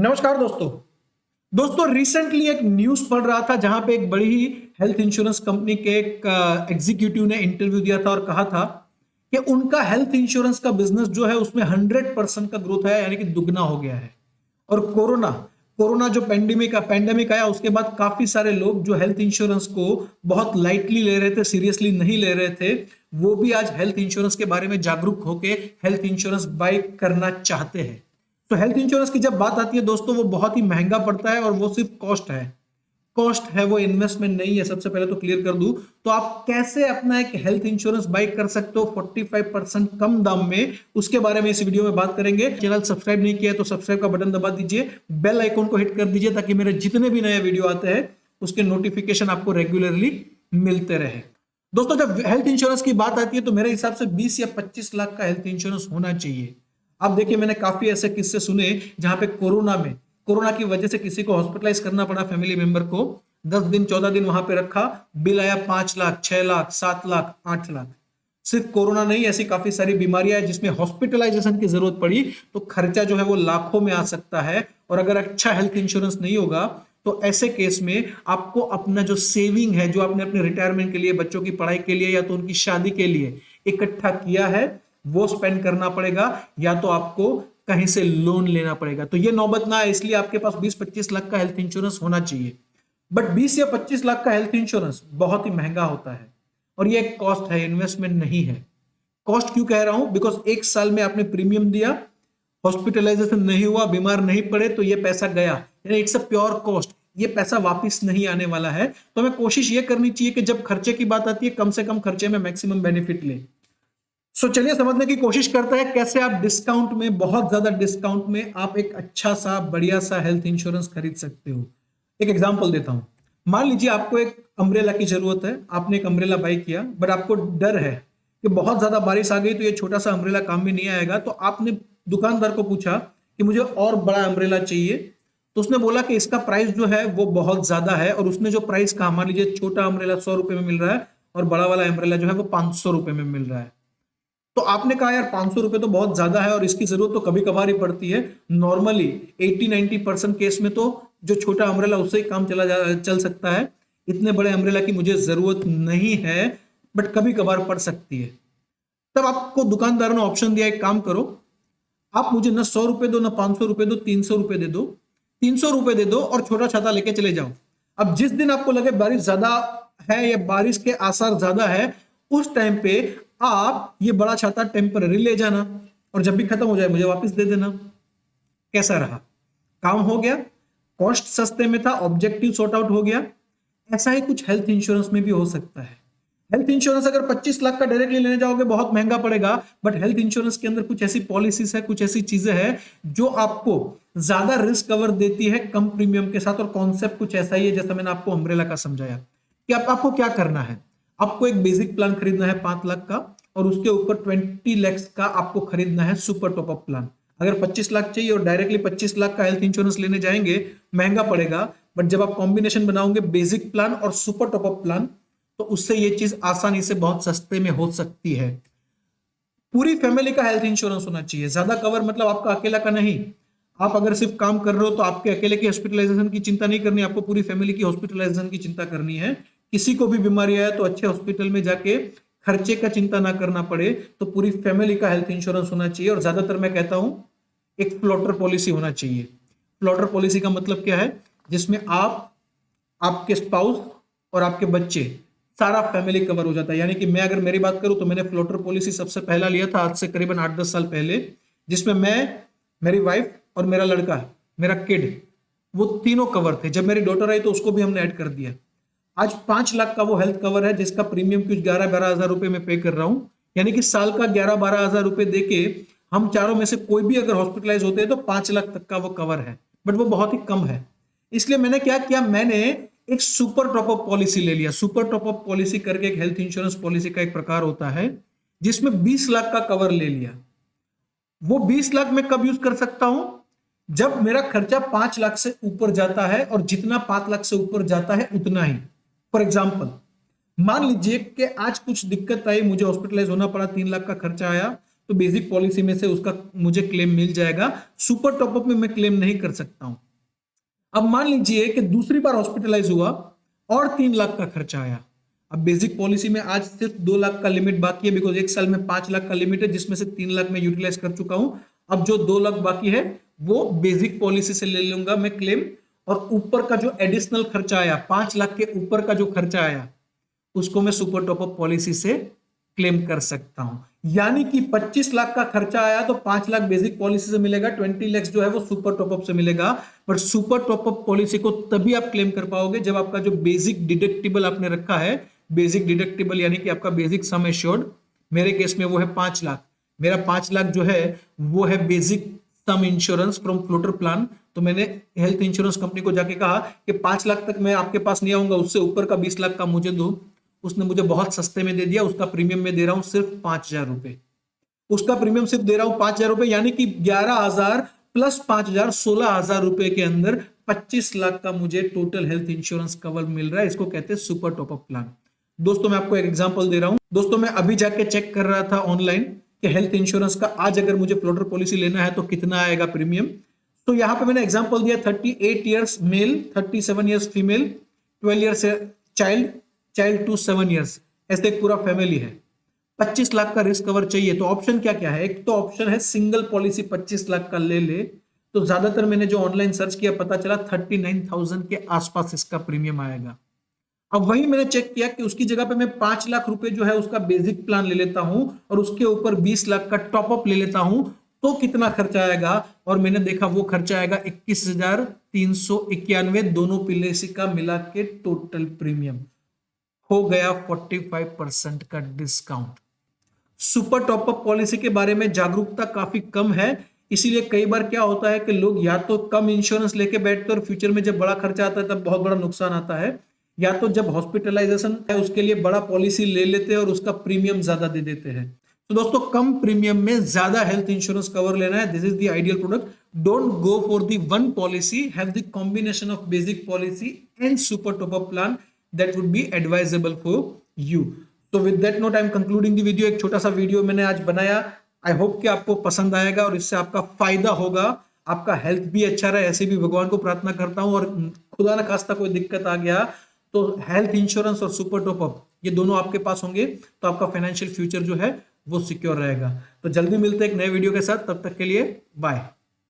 नमस्कार दोस्तों। रिसेंटली एक न्यूज पढ़ रहा था जहां पे एक बड़ी ही हेल्थ इंश्योरेंस कंपनी के एक एग्जीक्यूटिव ने इंटरव्यू दिया था और कहा था कि उनका हेल्थ इंश्योरेंस का बिजनेस जो है उसमें 100% का ग्रोथ है, यानी कि दुगना हो गया है। और कोरोना कोरोना जो पेंडेमिक आया उसके बाद काफी सारे लोग जो हेल्थ इंश्योरेंस को बहुत लाइटली ले रहे थे, सीरियसली नहीं ले रहे थे, वो भी आज हेल्थ इंश्योरेंस के बारे में जागरूक होकर हेल्थ इंश्योरेंस बाय करना चाहते हैं। तो हेल्थ इंश्योरेंस की जब बात आती है दोस्तों, वो बहुत ही महंगा पड़ता है और वो सिर्फ कॉस्ट है, वो इन्वेस्टमेंट नहीं है। सबसे पहले तो क्लियर कर दूं, तो आप कैसे अपना एक हेल्थ इंश्योरेंस बाय कर सकते हो 45% कम दाम में, उसके बारे में इस वीडियो में बात करेंगे। चैनल सब्सक्राइब नहीं किया तो सब्सक्राइब का बटन दबा दीजिए, बेल आइकन को हिट कर दीजिए ताकि मेरे जितने भी नए वीडियो आते हैं उसके नोटिफिकेशन आपको रेगुलरली मिलते रहे। दोस्तों, जब हेल्थ इंश्योरेंस की बात आती है तो मेरे हिसाब से 20 या 25 लाख का हेल्थ इंश्योरेंस होना चाहिए। आप देखिए, मैंने काफी ऐसे किस्से सुने जहां पे कोरोना की वजह से किसी को हॉस्पिटलाइज करना पड़ा, फैमिली मेंबर को 10 दिन 14 दिन वहां पे रखा, बिल आया 5 लाख, 6 लाख, 7 लाख, 8 लाख। सिर्फ कोरोना नहीं, ऐसी काफी सारी बीमारियां हैं जिसमें हॉस्पिटलाइजेशन की जरूरत पड़ी तो खर्चा जो है वो लाखों में आ सकता है। और अगर अच्छा हेल्थ इंश्योरेंस नहीं होगा तो ऐसे केस में आपको अपना जो सेविंग है, जो आपने अपने रिटायरमेंट के लिए, बच्चों की पढ़ाई के लिए या तो उनकी शादी के लिए इकट्ठा किया है, वो स्पेंड करना पड़ेगा, या तो आपको कहीं से लोन लेना पड़ेगा। तो ये नौबत ना है, इसलिए आपके पास 20-25 लाख का हेल्थ इंश्योरेंस होना चाहिए। बट 20 या 25 लाख का हेल्थ इंश्योरेंस बहुत ही महंगा होता है और ये एक कॉस्ट है, इन्वेस्टमेंट नहीं है। कॉस्ट क्यों कह रहा हूं? बिकॉज एक साल में आपने प्रीमियम दिया, हॉस्पिटलाइजेशन नहीं हुआ, बीमार नहीं पड़े, तो ये पैसा गया, यानी इट्स अ प्योर कॉस्ट। ये पैसा वापस नहीं आने वाला है। तो हमें कोशिश ये करनी चाहिए कि जब खर्चे की बात आती है, कम से कम खर्चे में मैक्सिमम बेनिफिट ले। चलिए समझने की कोशिश करते हैं कैसे आप डिस्काउंट में, बहुत ज्यादा डिस्काउंट में आप एक अच्छा सा बढ़िया सा हेल्थ इंश्योरेंस खरीद सकते हो। एक एग्जांपल देता हूं। मान लीजिए आपको एक अम्ब्रेला की जरूरत है, आपने एक अम्ब्रेला बाय किया, बट आपको डर है कि बहुत ज्यादा बारिश आ गई तो ये छोटा सा अम्ब्रेला काम में नहीं आएगा। तो आपने दुकानदार को पूछा कि मुझे और बड़ा अम्ब्रेला चाहिए, तो उसने बोला कि इसका प्राइस जो है वो बहुत ज्यादा है, और उसने जो प्राइस कहा, मान लीजिए छोटा अम्ब्रेला 100 रुपए में मिल रहा है और बड़ा वाला अम्ब्रेला जो है वो 500 रुपए में मिल रहा है। तो आपने कहा यार 500 रुपए तो बहुत ज्यादा है और इसकी जरूरत तो कभी कभार ही पड़ती है। नॉर्मली 80-90% केस में तो जो छोटा अम्ब्रेला उससे ही काम चल सकता है, इतने बड़े अम्ब्रेला की मुझे जरूरत नहीं है, बट कभी कभार पड़ सकती है। तब आपको दुकानदार ने ऑप्शन दिया, एक काम करो, आप मुझे ना 100 रुपए दो, ना 500 रुपए दो, 300 रुपए दे दो, 300 रुपए दे दो और छोटा छाता लेके चले जाओ। अब जिस दिन आपको लगे बारिश ज्यादा है या बारिश के आसार ज्यादा है, उस टाइम पे आप ये बड़ा छाता टेम्पररी ले जाना और जब भी खत्म हो जाए मुझे वापस दे देना। कैसा रहा? काम हो गया, कॉस्ट सस्ते में था, ऑब्जेक्टिव सॉर्ट आउट हो गया। ऐसा ही कुछ हेल्थ इंश्योरेंस में भी हो सकता है। हेल्थ इंश्योरेंस अगर 25 लाख का डायरेक्टली लेने जाओगे बहुत महंगा पड़ेगा, बट हेल्थ इंश्योरेंस के अंदर कुछ ऐसी पॉलिसीज है, कुछ ऐसी चीजें हैं जो आपको ज्यादा रिस्क कवर देती है कम प्रीमियम के साथ। और कॉन्सेप्ट कुछ ऐसा ही है जैसा मैंने आपको अम्ब्रेला का समझाया कि आपको क्या करना है। आपको एक बेसिक प्लान खरीदना है 5 लाख का, और उसके ऊपर 20 लाख का आपको खरीदना है सुपर टॉपअप प्लान। अगर 25 लाख चाहिए और डायरेक्टली 25 लाख का हेल्थ इंश्योरेंस लेने जाएंगे, महंगा पड़ेगा। बट जब आप कॉम्बिनेशन बनाओगे बेसिक प्लान और सुपर टॉपअप प्लान, तो उससे ये चीज आसानी से बहुत सस्ते में हो सकती है। पूरी फैमिली का हेल्थ इंश्योरेंस होना चाहिए। ज्यादा कवर मतलब आपका अकेला का नहीं। आप अगर सिर्फ काम कर रहे हो तो आपके अकेले की हॉस्पिटलाइजेशन की चिंता नहीं करनी, आपको पूरी फैमिली की हॉस्पिटलाइजेशन की चिंता करनी है। किसी को भी बीमारी आया तो अच्छे हॉस्पिटल में जाके खर्चे का चिंता ना करना पड़े, तो पूरी फैमिली का हेल्थ इंश्योरेंस होना चाहिए। और ज्यादातर मैं कहता हूं एक फ्लोटर पॉलिसी होना चाहिए। फ्लोटर पॉलिसी का मतलब क्या है? जिसमें आप, आपके स्पाउस और आपके बच्चे, सारा फैमिली कवर हो जाता है। यानी कि मैं अगर मेरी बात करूं तो मैंने फ्लोटर पॉलिसी सबसे पहला लिया था आज से करीबन 8-10 साल पहले, जिसमें मैं, मेरी वाइफ और मेरा लड़का, मेरा किड, वो तीनों कवर थे। जब मेरी डॉटर आई तो उसको भी हमने ऐड कर दिया। आज 5 लाख का वो हेल्थ कवर है जिसका प्रीमियम कुछ 11-12 हजार रुपए में पे कर रहा हूं। यानी कि साल का 11-12 हजार रुपए देके हम चारों में से कोई भी अगर हॉस्पिटलाइज होते हैं तो 5 लाख तक का वो कवर है, बट वो बहुत ही कम है। इसलिए मैंने क्या किया, मैंने एक सुपर टॉपअप पॉलिसी ले लिया। सुपर टॉपअप पॉलिसी करके एक हेल्थ इंश्योरेंस पॉलिसी का एक प्रकार होता है जिसमें 20 लाख का कवर ले लिया। वो 20 लाख मैं कब यूज कर सकता हूं? जब मेरा खर्चा 5 लाख से ऊपर जाता है, और जितना 5 लाख से ऊपर जाता है उतना ही। फॉर एग्जाम्पल, मान लीजिए कि आज कुछ दिक्कत आई, मुझे हॉस्पिटलाइज होना पड़ा, 3 लाख का खर्चा आया, तो बेसिक पॉलिसी में से उसका मुझे क्लेम मिल जाएगा। सुपर टॉपअप में मैं क्लेम नहीं कर सकता हूं। अब मान लीजिए कि दूसरी बार हॉस्पिटलाइज हुआ और 3 लाख का खर्चा आया। अब बेसिक पॉलिसी में आज सिर्फ 2 लाख का लिमिट बाकी है, बिकॉज एक साल में 5 लाख का लिमिट है, जिसमें से 3 लाख में यूटिलाइज कर चुका हूं। अब जो 2 लाख बाकी है वो बेसिक पॉलिसी से ले लूंगा मैं क्लेम, और ऊपर का जो एडिशनल खर्चा आया, 5 लाख के ऊपर का जो खर्चा आया, उसको मैं सुपर टॉपअप पॉलिसी से क्लेम कर सकता हूं। यानी कि 25 लाख का खर्चा आया तो 5 लाख बेसिक पॉलिसी से मिलेगा, 20 लाख जो है वो सुपर टॉपअप से मिलेगा। पर सुपर टॉपअप पॉलिसी को तभी आप क्लेम कर पाओगे जब आपका जो बेसिक डिडक्टिबल आपने रखा है, बेसिक डिडक्टिबल यानी कि आपका बेसिक सम एश्योर्ड, मेरे केस में वो है 5 लाख। मेरा 5 लाख जो है वो है basic sum insurance from floater plan. तो मैंने हेल्थ इंश्योरेंस कंपनी को जाके कहा कि 5 लाख तक मैं आपके पास नहीं आऊंगा, उससे ऊपर का 20 लाख का मुझे दो। उसने मुझे बहुत सस्ते में दे दिया। उसका प्रीमियम में दे रहा हूं सिर्फ 5,000 रुपए। उसका प्रीमियम सिर्फ दे रहा हूं 5,000 रुपए, यानी कि 11,000 प्लस 5,000 16,000 रुपए के अंदर 25 लाख का मुझे टोटल हेल्थ इंश्योरेंस कवर मिल रहा है। इसको कहते हैं सुपर टॉपअप प्लान। दोस्तों मैं आपको एक एग्जांपल दे रहा हूं। दोस्तों मैं अभी जाके चेक कर रहा था ऑनलाइन कि हेल्थ इंश्योरेंस का आज अगर मुझे फ्लोटर पॉलिसी लेना है तो कितना आएगा प्रीमियम। तो यहां पे मैंने एग्जांपल दिया 38 years male, 37 years female, 12 years child to 7 years, ऐसे एक पूरा फैमिली है। 25 लाख का रिस्क कवर चाहिए तो ऑप्शन क्या क्या है। एक तो ऑप्शन है सिंगल पॉलिसी 25 लाख का ले ले, तो ज्यादातर मैंने जो ऑनलाइन सर्च किया पता चला 39,000 के आसपास इसका प्रीमियम आएगा। अब वही मैंने चेक किया कि उसकी जगह पे मैं 5 लाख रुपए जो है उसका बेसिक प्लान ले लेता हूं और उसके ऊपर 20 लाख का टॉपअप ले लेता हूं, तो कितना खर्चा आएगा। और मैंने देखा वो खर्चा आएगा 21,391, दोनों पॉलिसी का मिला के टोटल प्रीमियम हो गया 45% का डिस्काउंट। सुपर टॉपअप पॉलिसी के बारे में जागरूकता काफी कम है, इसीलिए कई बार क्या होता है कि लोग या तो कम इंश्योरेंस लेके बैठते हैं और फ्यूचर में जब बड़ा खर्चा आता है तब बहुत बड़ा नुकसान आता है, या तो जब हॉस्पिटलाइजेशन है उसके लिए बड़ा पॉलिसी ले लेते हैं और उसका प्रीमियम ज्यादा दे देते हैं। तो दोस्तों कम प्रीमियम में ज्यादा हेल्थ इंश्योरेंस कवर लेना है, this is the ideal product. Don't go for the one policy, have the combination of basic policy and super top up plan, that would be advisable for you. तो with that note I am concluding the video. एक छोटा सा video मैंने आज बनाया, I hope कि आपको पसंद आएगा और इससे आपका फायदा होगा, आपका हेल्थ भी अच्छा रहे, ऐसे भी भगवान को प्रार्थना करता हूं। और खुदा न खास्ता कोई दिक्कत आ गया तो हेल्थ इंश्योरेंस और सुपर टॉपअप ये दोनों आपके पास होंगे तो आपका फाइनेंशियल फ्यूचर जो है वो सिक्योर रहेगा। तो जल्दी मिलते हैं एक नए वीडियो के साथ, तब तक के लिए बाय।